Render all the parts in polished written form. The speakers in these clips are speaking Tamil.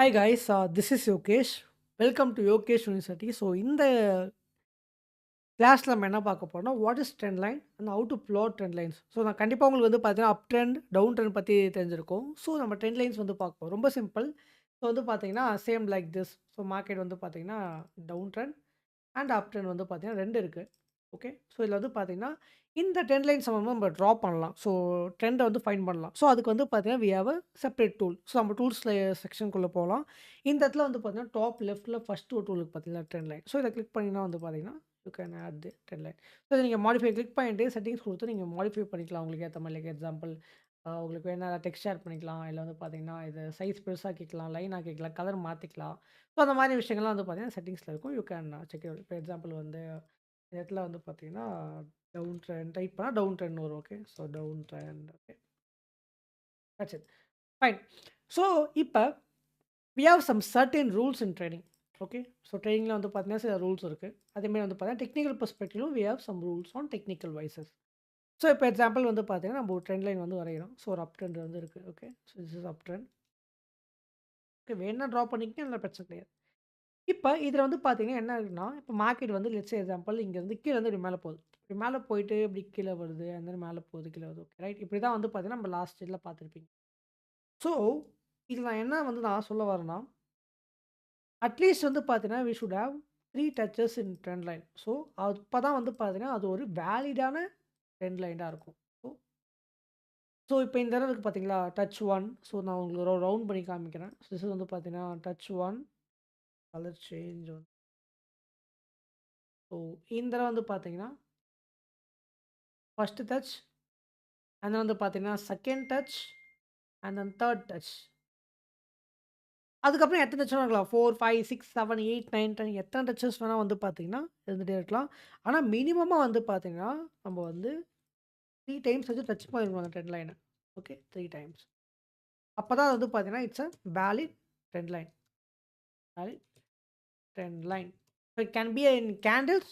Hi guys, this is Yokesh. Welcome to Yokesh University. இந்த கிளாஸ்ல நம்ம என்ன பார்க்க போறோம்னா, what is trend line and how to plot trend lines. நான் கண்டிப்பா உங்களுக்கு வந்து பார்த்தீங்கன்னா, அப் ட்ரெண்ட், டவுன் ட்ரெண்ட் பத்தி தெரிஞ்சிருக்கும். நம்ம ட்ரெண்ட் லைன்ஸ் வந்து பார்க்க போறோம். ரொம்ப சிம்பிள். வந்து பார்த்தீங்கன்னா, சேம் லைக் திஸ். மார்க்கெட் வந்து பார்த்தீங்கன்னா, down trend and up trend வந்து பார்த்தீங்கன்னா 2 இருக்கு. ஓகே. இதில வந்து பார்த்தீங்கன்னா, இந்த ட்ரெண்ட் லைன்ஸ் நம்ம ட்ரா பண்ணலாம். ட்ரெண்ட வந்து ஃபைண்ட் பண்ணலாம். அதுக்கு வந்து பார்த்தீங்கன்னா, we have a separate tool. நம்ம டூல்ஸ்ல செக்ஷனுக்குள்ள போலாம். இந்த இடத்துல வந்து பார்த்தீங்கன்னா, டாப் லெஃப்ட்ல ஃபர்ஸ்ட் ஒரு டூல் இருக்கு பார்த்தீங்களா, ட்ரெண்ட் லைன். இத கிளிக் பண்ணீங்கன்னா வந்து பார்த்தீங்கன்னா, you can add the trend line. இத நீங்க மாடிஃபை கிளிக் பண்ணிட்டு செட்டிங்ஸ் குடுத்து நீங்க மாடிஃபை பண்ணிக்கலாம். உங்களுக்கு ஏத்த மாரி. லைக் எக்ஸாம்பிள் உங்களுக்கு வேணா டெக்ஸ்ட் ஆட் பண்ணிக்கலாம். இல்ல வந்து பார்த்தீங்கன்னா, இது சைஸ் பெருசாக்கிக்கலாம், லைன் ஆக்கிக்கலாம், கலர் மாத்திக்கலாம். அந்த மாரி விஷயங்கள்லாம் வந்து பார்த்தீங்கன்னா, செட்டிங்ஸ்ல இருக்கும். You can check it out. For example வந்து இந்த இடத்துல வந்து பார்த்தீங்கன்னா, டவுன் ட்ரெண்ட் டைப் பண்ணா டவுன் ட்ரெண்ட்னு வரும். Okay. Down trend. Okay. That's it. Fine. So இப்ப we have some certain rules in trading. Okay. ட்ரேடிங்ல வந்து பார்த்தீங்கன்னா, சில ரூல்ஸ் இருக்கு. அதேமாரி வந்து பார்த்தீங்கன்னா, டெக்னிக்கல் பெர்ஸ்பெக்டிவ்லும் we have some rules on technical வைஸஸ். இப்ப எக்ஸாம்பிள் வந்து பார்த்தீங்கன்னா, நம்ம ஒரு ட்ரெண்ட் லைன் வந்து வரையிறோம். ஒரு அப் ட்ரெண்ட் வந்து இருக்கு. Okay. This is up trend. Okay. வேணுனா ட்ரா பண்ணிக்கங்க. அதில பிரச்சனை கிடையாது. இப்ப இதில வந்து பார்த்தீங்கன்னா, என்ன ஆகுதுன்னா, இப்ப மார்க்கெட் வந்து லெட்ஸ் சே எக்ஸாம்பிள் இங்கருந்து கீழ இருந்து இப்படி மேல போகுது. இப்படி மேல போயிட்டு இப்படி கீழ வருது. அண்ட் தென் மேல போகுது, கீழ வருது. ஓகே. ரைட். இப்படி தான் வந்து பார்த்தீங்கன்னா, நம்ம லாஸ்ட் இயர்ல பார்த்துருப்பீங்க. ஸோ இதில நான் என்ன வந்து நான் சொல்ல வரேன்னா, அட்லீஸ்ட் வந்து பார்த்தீங்கன்னா, we should have 3 touches in trend line. அப்பதான் வந்து பார்த்தீங்கன்னா, அது ஒரு வேலிடான ட்ரெண்ட் லைனா இருக்கும். ஸோ இப்ப இந்த தடவ இருக்கு பார்த்தீங்களா, டச் 1. நான் உங்களுக்கு ரவுண்ட் பண்ணி காமிக்கிறேன். திஸ் வந்து பார்த்தீங்கன்னா, டச் 1 கலர் சேஞ்ச். ஸோ இந்த தடவ வந்து பார்த்தீங்கன்னா, ஃபர்ஸ்ட் டச் அண்ட் தென் வந்து பார்த்தீங்கன்னா, second touch and then third touch. அதுக்கப்புறம் எத்தன டச் வேணா இருக்கலாம். 4, 5, 6, 7, 8, 9, 10 எத்தன டச்சஸ் வேணா வந்து பார்த்தீங்கன்னா, இருந்துட்டே இருக்கலாம். ஆனா மினிமமா வந்து பார்த்தீங்கன்னா, நம்ம வந்து 3 டைம்ஸ் வந்து டச் பண்ணிருக்கணும் அந்த ட்ரெண்ட் லைன. ஓகே. 3 டைம்ஸ். அப்பதான் அது வந்து பார்த்தீங்கன்னா, it's a valid trend line. Valid trend line. It can be in candles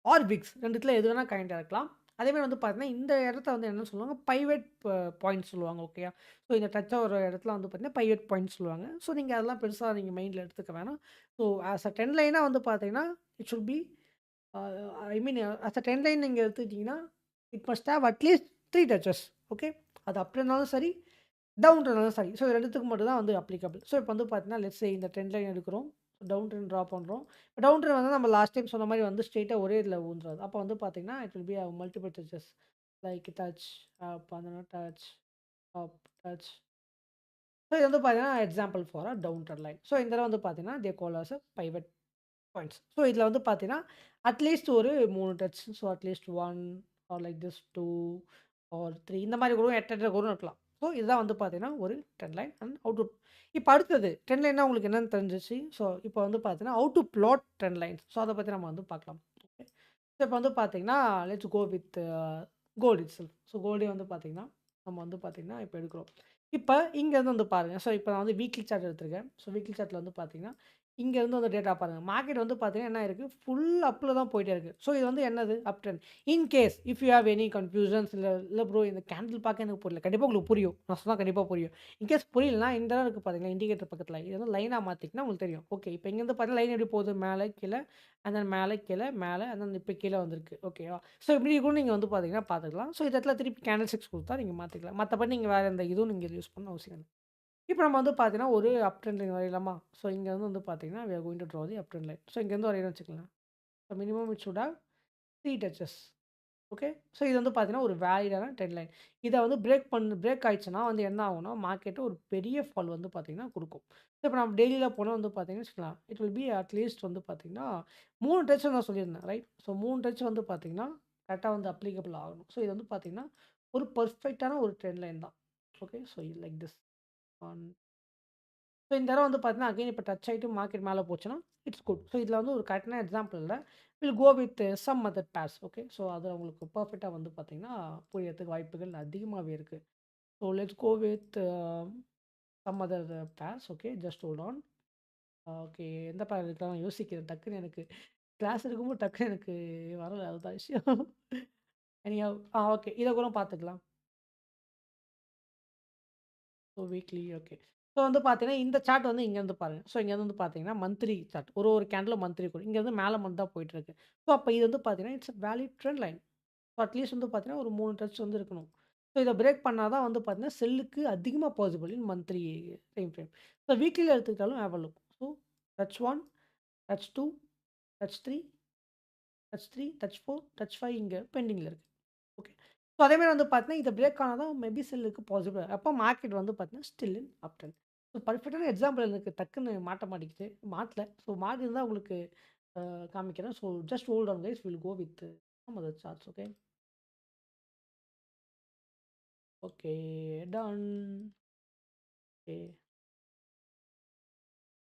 or wicks 2த்துல எது வேணா கனெக்ட் ஆக்கலாம். அதேமாரி வந்து பார்த்தீங்கன்னா, இந்த இடத்த வந்து என்ன சொல்லுவாங்க, பைவட் பாயிண்ட்ஸ் சொல்லுவாங்க. ஓகேயா. இந்த டச் ஆவுற இடத்துல வந்து பார்த்தீங்கன்னா, பைவட் பாயிண்ட்ஸ் சொல்லுவாங்க. நீங்க அதெல்லாம் பெருசா நீங்க மைண்ட்ல எடுத்துக்க வேணாம். ஆஸ் அ ட்ரெண்ட் லைனா வந்து பார்த்தீங்கன்னா, it should be a I mean as a trend line நீங்க எடுத்துக்கிட்டீங்கன்னா, it must have at least 3 touches. Okay. அது அப் இருந்தாலும் சரி, டவுன் இருந்தாலும் சரி. இது 2த்துக்கு மட்டும் தான் வந்து அப்ளிகபிள். இப்ப வந்து பார்த்தீங்கன்னா, லெட்ஸ் சே இந்த ட்ரெண்ட் லைன் எடுக்கிறோம். டவுன் ட்ரெண்ட் ட்ரா பண்றோம். டவுன் ட்ரெண்ட் வந்து நம்ம லாஸ்ட் டைம் சொன்ன மாரி வந்து ஸ்ட்ரெய்ட்டா ஒரே இதுல ஊந்துராது. அப்ப வந்து பார்த்தீங்கன்னா, it will be have multiple touches. Like touch, up, அந்த டச், அப், டச். இது வந்து பார்த்தீங்கன்னா, example for a down trend line. இந்த தடவ வந்து பார்த்தீங்கன்னா, they call as a pivot points. இதுல வந்து பார்த்தீங்கன்னா, அட்லீஸ்ட் ஒரு 3 touch. At least 1 or like this 2 or 3 இந்த மாரி கூட எட்டெட்ட கூட இருக்கலாம். இதுதான் வந்து பார்த்தீங்கன்னா, ஒரு trend line and how to இப்ப அடுத்தது ட்ரெண்ட் லைன்னா உங்களுக்கு என்னன்னு தெரிஞ்சுச்சு. இப்ப வந்து பார்த்தீங்கன்னா, how to plot trend lines. அத பத்தி நம்ம வந்து பார்க்கலாம். ஓகே. இப்ப வந்து பார்த்தீங்கன்னா, let's go with gold itself. கோல்டே வந்து பார்த்தீங்கன்னா, நம்ம வந்து பார்த்தீங்கன்னா, இப்ப எடுக்கிறோம். இப்ப இங்கருந்து வந்து பாருங்க. இப்ப நான் வந்து வீக்லி சார்ட் எடுத்திருக்கேன். வீக்லி சார்ட்ல வந்து பார்த்தீங்கன்னா, இங்கேருந்து வந்து டேட்டா பாருங்க. மார்க்கெட் வந்து பார்த்தீங்கன்னா என்ன ஆயிருக்கு, ஃபுல் அப்ல தான் போயிட்டே இருக்கு. இது வந்து என்னது up trend. In case if you have any confusions இல்ல ப்ரோ இந்த கேண்டில் பார்க்க எனக்கு புரியல. கண்டிப்பா உங்களுக்கு புரியும். நான் சொன்னா கண்டிப்பா புரியும். இன்கேஸ் புரியலனா இந்த இடம் இருக்கு பாத்தீங்களா, இண்டிகேட்டர் பக்கத்துல. இத வந்து லைனா மாத்திக்கினா உங்களுக்கு தெரியும். ஓகே. இப்ப இங்கேருந்து பார்த்தா லைன் எப்படி போகுது? மேல, கீழ, அண்ட் தென் மேல, கீழ, மேல, அண்ட் தென் இப்ப கீழ வந்திருக்கு. ஓகேவா? இப்படி கூட நீங்க வந்து பார்த்தீங்கன்னா பார்த்துக்கலாம். இந்த இடத்துல திருப்பி கேண்டில் ஸ்டிக்ஸ் குடுத்தா நீங்க மாத்திக்கலாம். மத்தபடி நீங்க வேற எந்த இதுவும் நீங்க யூஸ் பண்ண அவசியம் இல்ல. இப்ப நம்ம வந்து பார்த்தீங்கன்னா, ஒரு அப் ட்ரெண்ட் லைன் வரையலாமா? இங்க வந்து பார்த்தீங்கன்னா, we are going to draw the up trend line. இங்கேருந்து வரையறோம்னு வச்சுக்கங்களேன். Minimum it should have 3 touches. Okay. இது வந்து பார்த்தீங்கன்னா, ஒரு வேலிடான ட்ரெண்ட் லைன். இத வந்து பிரேக் ஆயிடுச்சுன்னா வந்து என்ன ஆகும்னா, மார்க்கெட் ஒரு பெரிய ஃபால் வந்து பார்த்தீங்கன்னா குடுக்கும். இப்ப நம்ம டெய்லில போனா வந்து பார்த்தீங்கன்னு வச்சுக்கலாம். இட் வில் பி அட்லீஸ்ட் வந்து பார்த்தீங்கன்னா, 3 டச் நான் சொல்லியிருந்தேன். ரைட். 3 டச் வந்து பார்த்தீங்கன்னா, கரெக்ட்டா வந்து அப்ளிகபிள் ஆகணும். இது வந்து பார்த்தீங்கன்னா, ஒரு பெர்ஃபெக்ட்டான ஒரு ட்ரெண்ட் லைன் தான். ஓகே. Like this. ஒன் இந்த தடவ வந்து பார்த்தீங்கன்னா, அகைன் இப்ப டச் ஆயிட்டு மார்க்கெட் மேல போச்சுன்னா, இட்ஸ் குட். இதுல வந்து ஒரு கரெக்ட்டான எக்ஸாம்பிள் இல்ல. Will go with some other pairs. Okay. அது உங்களுக்கு பெர்ஃபெக்ட்டா வந்து பார்த்தீங்கன்னா, புரியறதுக்கு வாய்ப்புகள் அதிகமாவே இருக்கு. Let's go with some other pairs. Okay. Just hold on. Okay. எந்த பேர் எடுக்கலாம்னு யோசிக்கிறேன். டக்குன்னு எனக்கு கிளாஸ் எடுக்கும்போது டக்குன்னு எனக்கு வரல. அதுதான் விஷயம். Anyhow okay. இத கூட பார்த்துக்கலாம். Weekly okay. ஸோ வந்து பார்த்தீங்கன்னா, இந்த சார்ட் வந்து இங்கேருந்து பாருங்க. ஸோ இங்கேருந்து வந்து பார்த்தீங்கன்னா, மந்த்லி சார்ட். ஒரு கேண்டிலும் மந்த்லி கூட. இங்கேருந்து மேல மட்டும் தான் போயிட்டுருக்கு. ஸோ அப்ப இது வந்து பார்த்தீங்கன்னா, it's a valid trend line. So at least வந்து பார்த்தீங்கன்னா, ஒரு 3 டச் வந்து இருக்கணும். ஸோ இத பிரேக் பண்ணா தான் வந்து பார்த்தீங்கன்னா, செல்லுக்கு அதிகமா possible in monthly time frame. So வீக்லில எடுத்துக்கிட்டாலும் have a look. So touch 1, touch 2, touch 3, touch 3, touch 4, touch 5 இங்க பெண்டிங்ல இருக்கு. ஓகே. ஸோ அதேமாரி வந்து பார்த்தீங்கன்னா, இத பிரேக் ஆனா தான் மேபி செல்லுக்கு பாசிபிள். அப்போ மார்க்கெட் வந்து பார்த்தீங்கன்னா, still in up trend. So பர்ஃபெக்ட்டான எக்ஸாம்பிள் எனக்கு டக்குன்னு மாட்ட மாட்டேங்குது. மாட்டல. ஸோ மாட்டியிருந்தா உங்களுக்கு காமிக்கிறேன். So just hold on guys. Will go with some other charts. Okay. Okay. Done. Okay.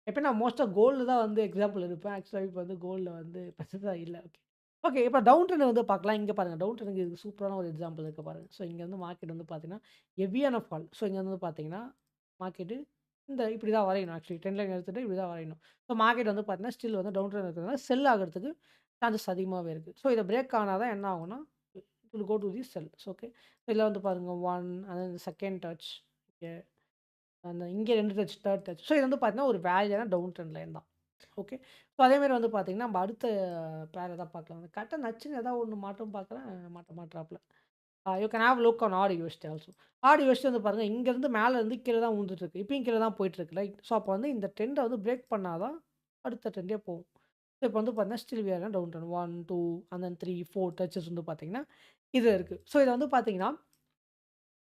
எப்படின்னா மோஸ்ட்டா கோல்டு தான் வந்து எக்ஸாம்பிள் எடுப்பேன். ஆக்சுவலா இப்ப வந்து கோல்ட்ல வந்து பெருசா இல்ல. ஓகே. ஓகே. இப்ப டவுன் ட்ரெண்ட் வந்து பார்க்கலாம். இங்க பாருங்க. டவுன் ட்ரெண்ட்க்கு இதுக்கு சூப்பரான ஒரு எக்ஸாம்பிள் இருக்கு பாருங்க. ஸோ இங்க வந்து மார்க்கெட் வந்து பார்த்தீங்கன்னா, ஹெவியான ஃபால். ஸோ இங்க வந்து பார்த்தீங்கன்னா, மார்க்கெட்டு இந்த இப்படி தான் வரையணும். ஆக்சுவலி ட்ரெண்ட் லைன் எடுத்துட்டு இப்படி தான் வரையணும். ஸோ மார்க்கெட் வந்து பார்த்தீங்கன்னா, ஸ்டில் வந்து டவுன் ட்ரெண்ட் இருக்கிறதுனால செல் ஆகுறதுக்கு சான்சஸ் அதிகமாவே இருக்கு. ஸோ இத பிரேக் ஆனா தான் என்ன ஆகும்னா, it will go to the sell. Okay. இதுல வந்து பாருங்க 1 and then second touch. Okay. அந்த இங்க 2 டச், 3 டச். ஸோ இது வந்து பார்த்தீங்கன்னா, ஒரு வேலிடான டவுன் ட்ரெண்ட் லைன் தான். ஓகே. ஸோ அதேமாரி வந்து பார்த்தீங்கன்னா, நம்ம அடுத்த பேர் எதா பார்க்கலாம். கரெக்ட்டா நச்சுன்னு ஏதாவது ஒண்ணு மாட்டும் பார்க்குறேன், மாட்ட மாட்றாப்புல. You can have look on R USD also. R USD வந்து பாருங்க, இங்கேருந்து மேல இருந்து கீழ தான் விழுந்துட்டு இருக்கு. இப்பயும் கீழ தான் போயிட்டு இருக்கு. ரைட். ஸோ அப்போ வந்து இந்த ட்ரெண்ட வந்து பிரேக் பண்ணா தான் அடுத்த ட்ரெண்டே போகும். ஸோ இப்போ வந்து பார்த்தீங்கன்னா, still we are in down trend. 1, 2 and then 3, 4 touches வந்து பார்த்தீங்கன்னா, இது இருக்கு. ஸோ இத வந்து பார்த்தீங்கன்னா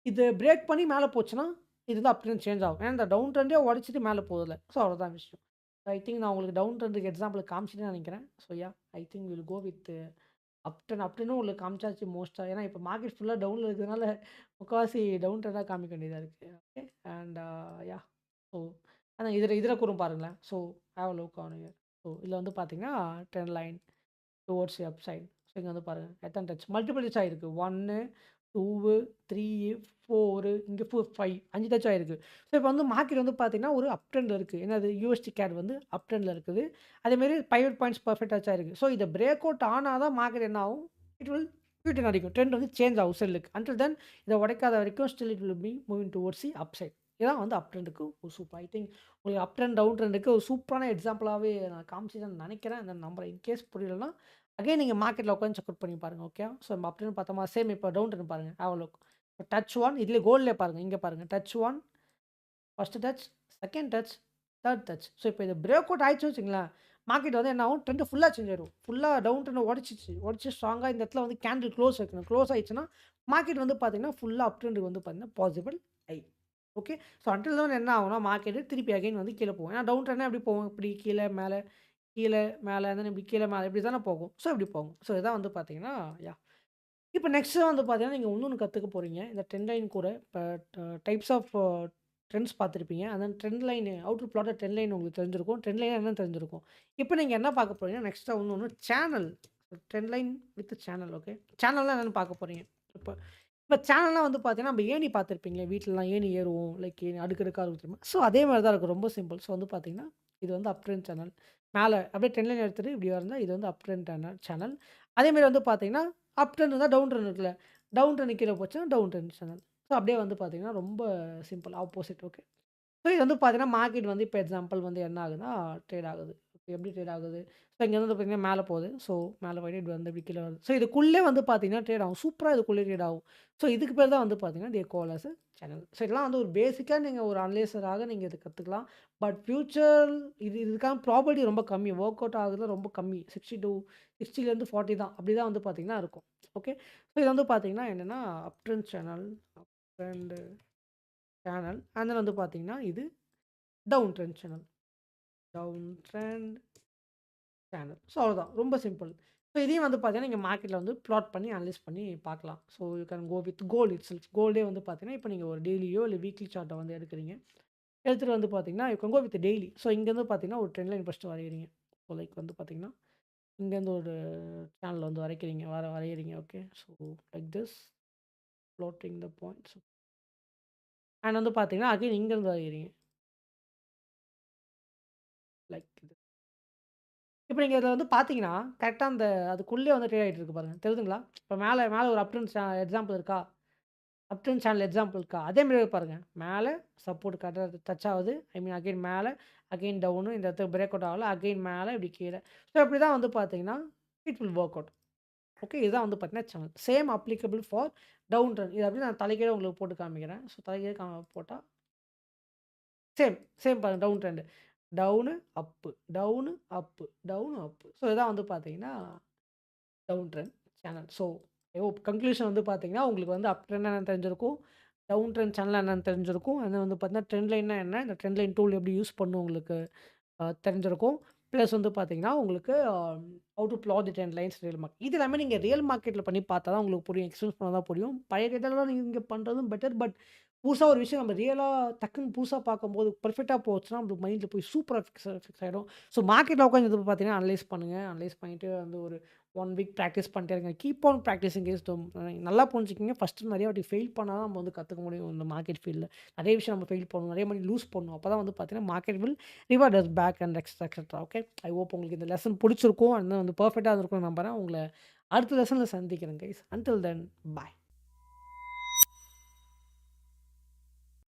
இது பிரேக் பண்ணி மேல போச்சுன்னா, இது வந்து அப் ட்ரெண்ட் சேஞ்ச் ஆகும். ஏன்னா இந்த டவுன் ட்ரெண்டே உடைச்சுட்டு மேல போகுதுல்ல. ஸோ அவ்வளோதான் விஷயம். ஐ திங்க் நான் உங்களுக்கு டவுன் ட்ரெண்டுக்கு எக்ஸாம்பிள் காமிச்சுட்டேன்னு நெனைக்கிறேன். So I think will go with up ட்ரெண்டும் உங்களுக்கு காமிச்சாச்சு மோஸ்ட்டா. ஏன்னா இப்ப மார்க்கெட் ஃபுல்லா டவுன்ல இருக்கிறதுனால முக்காவாசி டவுன் ட்ரெண்டா காமிக்க வேண்டியதா இருக்கு. ஓகே. And yeah! ஸோ அதான் இதுல கூட பாருங்களேன். So have a look on here. So இதுல வந்து பார்த்தீங்கன்னா, trend line towards the up side. So இங்க வந்து பாருங்க. எத்தன டச் மல்டிபிள் டச் ஆயிருக்கு. 1, 2, 3, 4 இங்க 5 5 டச் ஆயிருக்கு. ஸோ இப்போ வந்து மார்க்கெட் வந்து பார்த்தீங்கன்னா, ஒரு அப் ட்ரெண்ட்ல இருக்கு. என்னது யூஎஸ்டி கேட் வந்து அப் ட்ரெண்ட்ல இருக்குது. அதேமாரி பிரைவேட் பாயிண்ட்ஸ் பெர்ஃபெக்ட் டச் ஆயிருக்கு. ஸோ இத பிரேக் அவுட் ஆனா தான் மார்க்கெட் என்ன ஆகும்? இட் வில் ரிட்டர்ன் அடிக்கும். ட்ரெண்ட் வந்து சேஞ்ச் ஆகும் செல்லுக்கு. அன்டில் தென் இத உடைக்காத வரைக்கும் still it will be moving towards the up side. இதான் வந்து அப் ட்ரெண்டுக்கு ஒரு சூப்பர். ஐ திங்க் உங்களுக்கு அப் ட்ரெண்ட், டவுன் ட்ரெண்டுக்கு ஒரு சூப்பரான எக்ஸாம்பிளாவே நான் காமிச்சுட்டேன்னு நெனைக்கிறேன். நான் நம்புறேன். இன்கேஸ் புரியலன்னா அகைன் நீங்க மார்க்கெட்ல உட்காந்து செக் அவுட் பண்ணி பாருங்க. ஓகே. ஸோ நம்ம அப்படின்னு பார்த்தோமா, சேம் இப்போ டவுன் ட்ரெண்ட் பாருங்க. Have a look. டச் 1 இதுலயே கோல்ட்லயே பாருங்க. இங்க பாருங்க. Touch 1 first touch, second touch, 3 touch. So இப்போ இது பிரேக் அவுட் ஆயிடுச்சுன்னு வச்சுக்கங்களேன், மார்க்கெட் வந்து என்ன ஆகும்? ட்ரெண்ட் ஃபுல்லா சேஞ்ச் ஆயிரும். ஃபுல்லா டவுன் ட்ரெண்ட் உடைச்சிச்சு. உடைச்சு ஸ்ட்ராங்கா இந்த இடத்துல வந்து கேண்டில் க்ளோஸ் வைக்கணும். க்ளோஸ் ஆயிடுச்சுன்னா, மார்க்கெட் வந்து பார்த்தீங்கன்னா, ஃபுல்லா அப் ட்ரெண்டுக்கு வந்து பார்த்தீங்கன்னா, possible I. Okay. So until then என்ன ஆகும்னா, மார்க்கெட் திருப்பி அகைன் வந்து கீழ போகும். ஏன்னா டவுன் ட்ரெண்ட்னா எப்படி போகும்? இப்படி கீழ, மேல, கீழ, மேல தென் இப்படி கீழ, மேல இப்படி தானே போகும். ஸோ இப்படி போகும். ஸோ இதான் வந்து பார்த்தீங்கன்னா, இப்ப நெக்ஸ்ட்டு வந்து பார்த்தீங்கன்னா, நீங்க இன்னொன்னு கத்துக்க போறீங்க. இந்த ட்ரெண்ட் லைன் கூட இப்ப டைப்ஸ் ஆஃப் ட்ரெண்ட்ஸ் பார்த்துருப்பீங்க. அந்த trend line how to plot a trend line உங்களுக்கு தெரிஞ்சிருக்கும். ட்ரெண்ட் லைன்னா என்னன்னு தெரிஞ்சிருக்கும். இப்ப நீங்க என்ன பார்க்க போறீங்கன்னா, நெக்ஸ்ட்டா இன்னொன்னு channel. Trend line with channel. Okay. சேனல்னா என்னன்னு பார்க்க போறீங்க. இப்ப இப்ப சேனல்னா வந்து பார்த்தீங்கன்னா, நம்ம ஏணி பார்த்துருப்பீங்களே வீட்லலாம் ஏணி ஏறுவோம். லைக் ஏணி அடுக்கடுக்கா இருக்கும் தெரியுமா? ஸோ அதே மாரி தான் இருக்கும். ரொம்ப சிம்பிள். ஸோ வந்து பார்த்தீங்கன்னா, இது வந்து அப் ட்ரெண்ட் சேனல். மேல அப்படியே ட்ரெண்ட் லைன் எடுத்துட்டு இப்படி வந்தா இது வந்து அப் ட்ரெண்ட் சேனல். அதே மாரி வந்து பார்த்தீங்கன்னா அப் ட்ரெண்ட் இருந்தா டவுன் ட்ரெண்ட் இருக்குல்ல. டவுன் ட்ரெண்ட் கீழ போச்சுன்னா டவுன் ட்ரெண்ட் சேனல். ஸோ அப்படியே வந்து பார்த்தீங்கன்னா, ரொம்ப சிம்பிள் ஆப்போசிட். ஓகே. ஸோ இது வந்து பார்த்தீங்கன்னா, மார்க்கெட் வந்து இப்போ எக்ஸாம்பிள் வந்து என்ன ஆகுதுன்னா, ட்ரேட் ஆகுது. இப்ப எப்படி ட்ரேட் ஆகுது? ஸோ இங்க வந்து பார்த்தீங்கன்னா, மேல போகுது. ஸோ மேல போயிட்டு இப்படி வந்து இப்படி கீழ வருது. ஸோ இதுக்குள்ளே வந்து பார்த்தீங்கன்னா, ட்ரேட் ஆகும். சூப்பரா இதுக்குள்ளே ட்ரேட் ஆகும். ஸோ இதுக்கு பேர் தான் வந்து பார்த்தீங்கன்னா, they call as a channel. So இதெல்லாம் வந்து ஒரு பேசிக்கா நீங்க ஒரு அனலைசராக நீங்க இத கத்துக்கலாம். பட் ஃபியூச்சர் இதுக்கான ப்ராபபிலிட்டி ரொம்ப கம்மி. வொர்க் அவுட் ஆகுறது ரொம்ப கம்மி. 60லேருந்து 40 தான். அப்படி தான் வந்து பார்த்தீங்கன்னா இருக்கும். ஓகே. ஸோ இது வந்து பார்த்தீங்கன்னா என்னன்னா, up trend channel, up trend channel and then வந்து பார்த்தீங்கன்னா, இது down trend channel. Down trend channel. So அவ்வளோதான். ரொம்ப சிம்பிள். ஸோ இதையும் வந்து பார்த்தீங்கன்னா, நீங்க மார்க்கெட்ல வந்து பிளாட் பண்ணி அனலைஸ் பண்ணி பார்க்கலாம். So you can go with gold itself. கோல்டே வந்து பார்த்தீங்கன்னா, இப்ப நீங்க ஒரு டெய்லியோ இல்ல வீக்லி சார்ட்ட வந்து எடுக்குறீங்க. எடுத்துட்டு வந்து பார்த்தீங்கன்னா, you can go with daily. So இங்கேருந்து பார்த்தீங்கன்னா, ஒரு ட்ரெண்ட் லைன் ஃபர்ஸ்ட்டு வரையறீங்க. ஸோ லைக் வந்து பார்த்தீங்கன்னா, இங்கேருந்து ஒரு சேனல் வந்து வரைக்கிறீங்க. வரையறீங்க. Okay. So like this plotting the points and வந்து பார்த்தீங்கன்னா, அகைன் இங்கேருந்து வரையறீங்க. லைக் இது. இப்ப நீங்க இதில வந்து பார்த்தீங்கன்னா, கரெக்ட்டா அந்த அதுக்குள்ளே வந்து ட்ரேட் ஆயிட்டு இருக்கு பாருங்க. தெரியுதுங்களா? இப்ப மேல மேல ஒரு அப் ட்ரெண்ட் எக்ஸாம்பிள் இருக்கா? அப் ட்ரெண்ட் சேனல் எக்ஸாம்பிள்க்கா. அதே மாரியே பாருங்க. மேல சப்போர்ட் கரெக்ட்டா டச் ஆவுது. ஐ மீன் அகைன் மேல, அகைன் டவுனு இந்த இடத்துல பிரேக் அவுட் ஆகல. அகைன் மேல இப்படி கீழ. ஸோ இப்படி தான் வந்து பார்த்தீங்கன்னா, it will work out. Okay. இதுதான் வந்து பார்த்தீங்கன்னா channel. Same applicable for down trend. இது அப்படியே நான் தலைகீழ உங்களுக்கு போட்டு காமிக்கிறேன். ஸோ தலைகீழ போட்டா சேம், சேம் பாருங்க down trend. Down, up, down, up, down, up. So இதான் வந்து பார்த்தீங்கன்னா down trend channel. So conclusion வந்து பார்த்தீங்கன்னா, உங்களுக்கு வந்து அப் ட்ரெண்ட் என்னன்னு தெரிஞ்சிருக்கும். டவுன் ட்ரெண்ட் சேனல் என்னன்னு தெரிஞ்சிருக்கும். அது வந்து பார்த்தீங்கன்னா, ட்ரெண்ட் லைன்னா என்ன? இந்த ட்ரெண்ட் லைன் டூல் எப்படி யூஸ் பண்ணணும் உங்களுக்கு தெரிஞ்சிருக்கும். ப்ளஸ் வந்து பார்த்தீங்கன்னா, உங்களுக்கு how to plot the trend lines real market. இது எல்லாமே நீங்க ரியல் மார்க்கெட்ல பண்ணி பார்த்தா தான் உங்களுக்கு புரியும். எக்ஸ்பீரியன்ஸ் பண்ணா தான் புரியும். பழைய டேட்டாலாம் நீங்க பண்றதும் பெட்டர். பட் புதுசா ஒரு விஷயம் நம்ம ரியலா டக்குன்னு புதுசா பார்க்கும்போது பெர்ஃபெக்ட்டா போச்சுன்னா, நம்மளுக்கு மைண்ட்ல போய் சூப்பரா ஃபிக்ஸ் ஆயிடும். ஸோ மார்க்கெட்ல உட்காந்து இது பார்த்தீங்கன்னா, அனலைஸ் பண்ணுங்க. அனலைஸ் பண்ணிட்டு வந்து ஒரு 1 வீக் பிராக்டிஸ் பண்ணிட்டே இருங்க. Keep on practising is the நல்லா புரிஞ்சுக்கங்க. ஃபர்ஸ்ட்டு நெறைய வாட்டி ஃபெயில் பண்ணா தான் நம்ம வந்து கத்துக்க முடியும் இந்த மார்க்கெட் ஃபீல்ட்ல. நெறைய விஷயம் நம்ம ஃபெயில் பண்ணணும். நெறைய மணி லூஸ் பண்ணணும். அப்பதான் வந்து பார்த்தீங்கன்னா, market will reward us back and etcetera. Okay. I hope உங்களுக்கு இந்த லெசன் புடிச்சிருக்கும். அண்ட் வந்து பெர்ஃபெக்ட்டா இருந்திருக்கும்னு நம்புறேன். உங்கள அடுத்த லெசன்ல சந்திக்கிறேன் கைஸ். அன்டில் தென் பாய்.